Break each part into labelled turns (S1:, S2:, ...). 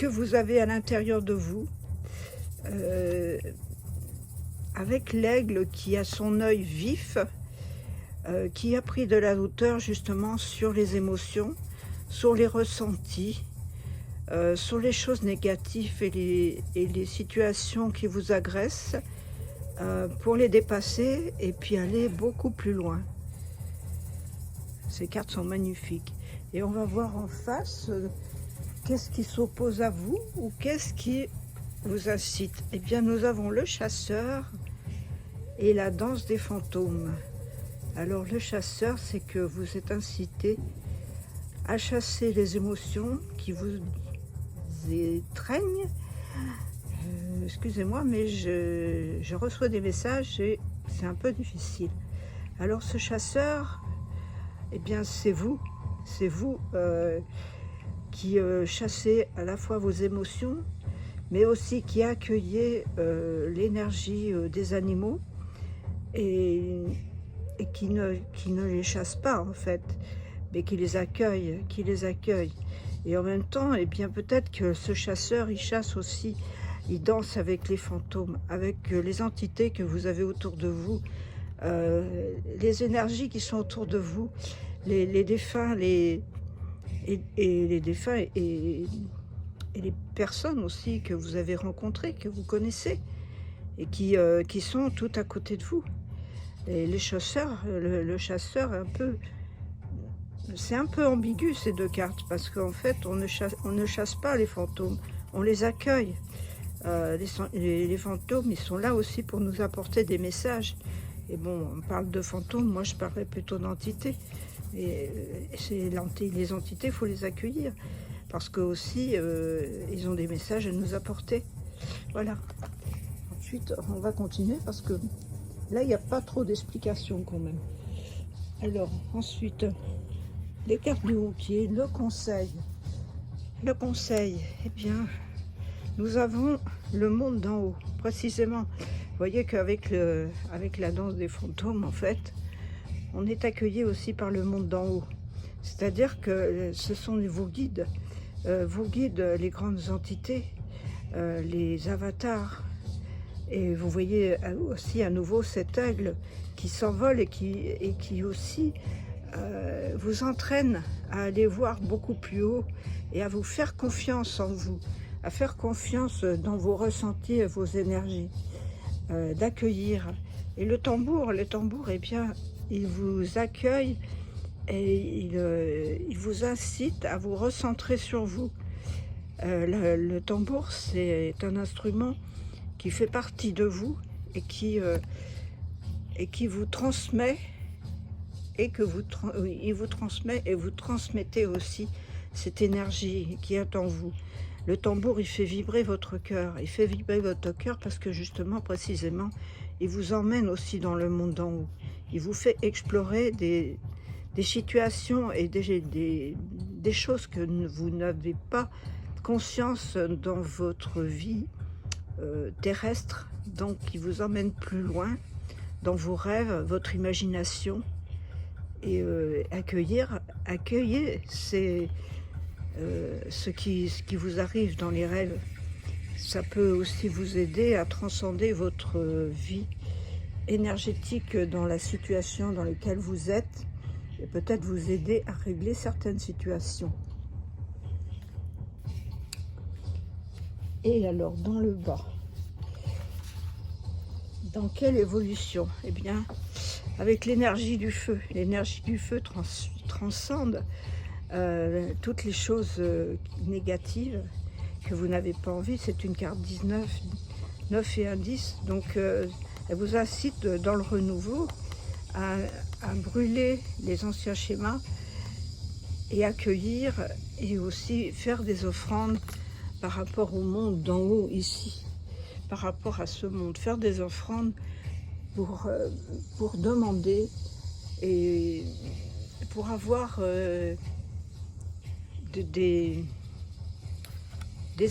S1: que vous avez à l'intérieur de vous, euh, avec l'aigle qui a son œil vif, qui a pris de la hauteur justement sur les émotions, sur les ressentis, sur les choses négatives et les situations qui vous agressent, pour les dépasser et puis aller beaucoup plus loin. Ces cartes sont magnifiques. Et on va voir en face, qu'est-ce qui s'oppose à vous ou qu'est-ce qui vous incite. Eh bien, nous avons le chasseur et la danse des fantômes. Alors, le chasseur, c'est que vous êtes incité à chasser les émotions qui vous étreignent. Excusez-moi, mais je reçois des messages et c'est un peu difficile. Alors, ce chasseur, eh bien, c'est vous qui chassez à la fois vos émotions, mais aussi qui accueillez l'énergie des animaux et qui ne les chasse pas en fait, mais qui les accueille, Et en même temps, eh bien, peut-être que ce chasseur, il chasse aussi, il danse avec les fantômes, avec les entités que vous avez autour de vous, les énergies qui sont autour de vous, les défunts, les défunts et les personnes aussi que vous avez rencontrées, que vous connaissez, et qui sont tout à côté de vous. Et les chasseurs, le chasseur, c'est un peu ambigu ces deux cartes, parce qu'en fait, on ne chasse pas les fantômes, on les accueille. Les fantômes, ils sont là aussi pour nous apporter des messages. Et bon, on parle de fantômes, moi je parlerais plutôt d'entités. Et les entités, il faut les accueillir, parce que aussi, ils ont des messages à nous apporter. Voilà. Ensuite, on va continuer, parce que là, il n'y a pas trop d'explications quand même. Alors, ensuite, les cartes du hoquier, le conseil. Le conseil, eh bien, nous avons le monde d'en haut, précisément. Vous voyez qu'avec la danse des fantômes, en fait, on est accueilli aussi par le monde d'en haut. C'est-à-dire que ce sont vos guides, les grandes entités, les avatars. Et vous voyez aussi à nouveau cet aigle qui s'envole et qui aussi vous entraîne à aller voir beaucoup plus haut et à vous faire confiance en vous, à faire confiance dans vos ressentis et vos énergies, d'accueillir. Et le tambour, eh bien, il vous accueille et il vous incite à vous recentrer sur vous. Le tambour, c'est un instrument qui fait partie de vous et qui vous transmet il vous transmet et vous transmettez aussi cette énergie qui est en vous. Le tambour, il fait vibrer votre cœur. Il fait vibrer votre cœur parce que justement, précisément, il vous emmène aussi dans le monde d'en haut. Il vous fait explorer des situations et des choses que vous n'avez pas conscience dans votre vie terrestre. Donc, il vous emmène plus loin dans vos rêves, votre imagination. Et accueillez ce qui vous arrive dans les rêves. Ça peut aussi vous aider à transcender votre vie énergétique dans la situation dans laquelle vous êtes et peut-être vous aider à régler certaines situations. Et alors, dans le bas, dans quelle évolution? Eh bien, avec l'énergie du feu. L'énergie du feu transcende toutes les choses négatives que vous n'avez pas envie. C'est une carte 19, 9 et un 10. Donc, elle vous incite dans le renouveau à brûler les anciens schémas et accueillir et aussi faire des offrandes par rapport au monde d'en haut ici, par rapport à ce monde. Faire des offrandes pour demander et pour avoir des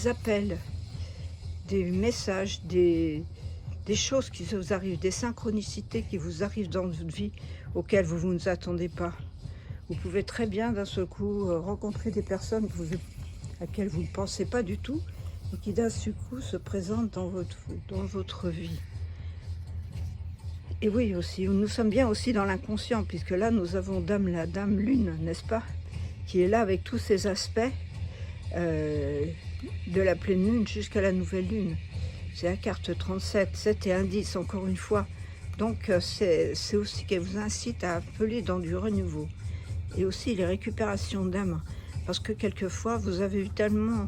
S1: appels, des messages, des choses qui vous arrivent, des synchronicités qui vous arrivent dans votre vie auxquelles vous ne vous attendez pas. Vous pouvez très bien d'un seul coup rencontrer des personnes que vous à laquelle vous ne pensez pas du tout, et qui d'un seul coup se présente dans votre vie. Et oui, aussi, nous sommes bien aussi dans l'inconscient, puisque là, nous avons la Dame Lune, n'est-ce pas, qui est là avec tous ces aspects de la pleine lune jusqu'à la nouvelle lune. C'est la carte 37, 7 et indice, encore une fois. Donc, c'est aussi qu'elle vous incite à appeler dans du renouveau. Et aussi les récupérations d'âme. Parce que quelquefois, vous avez eu tellement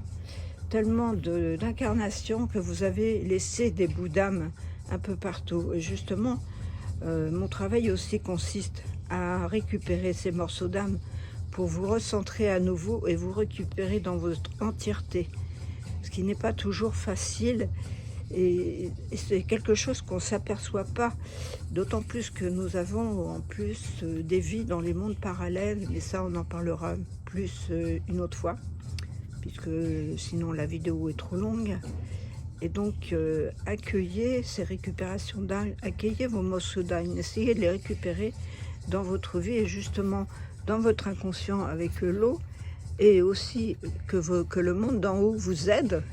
S1: d'incarnations que vous avez laissé des bouts d'âme un peu partout. Et justement, mon travail aussi consiste à récupérer ces morceaux d'âme pour vous recentrer à nouveau et vous récupérer dans votre entièreté. Ce qui n'est pas toujours facile et c'est quelque chose qu'on ne s'aperçoit pas, d'autant plus que nous avons en plus des vies dans les mondes parallèles, mais ça on en parlera plus une autre fois, puisque sinon la vidéo est trop longue. Et donc, accueillez ces récupérations d'âme, accueillez vos morceaux d'âme, essayez de les récupérer dans votre vie et justement dans votre inconscient avec l'eau, et aussi que le monde d'en haut vous aide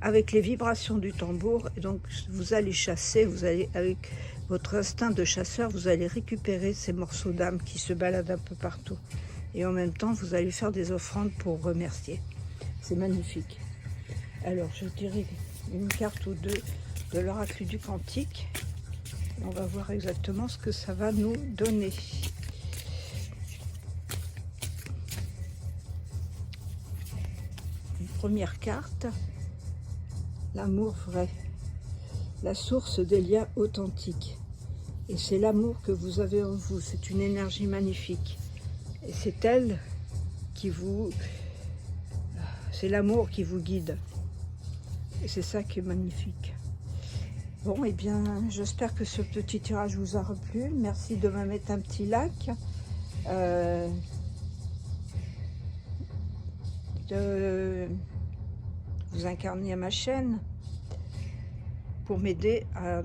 S1: avec les vibrations du tambour. Et donc, vous allez chasser, vous allez, avec votre instinct de chasseur, vous allez récupérer ces morceaux d'âme qui se baladent un peu partout. Et en même temps, vous allez faire des offrandes pour remercier. C'est magnifique. Alors, je dirais une carte ou deux de l'oracle du Cantique. On va voir exactement ce que ça va nous donner. Une première carte, l'amour vrai, la source des liens authentiques. Et c'est l'amour que vous avez en vous, c'est une énergie magnifique. Et c'est elle qui vous... C'est l'amour qui vous guide. Et c'est ça qui est magnifique. Bon, et bien, j'espère que ce petit tirage vous aura plu. Merci de me mettre un petit like. De vous incarner à ma chaîne pour m'aider à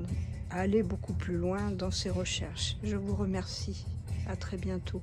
S1: aller beaucoup plus loin dans ces recherches. Je vous remercie. À très bientôt.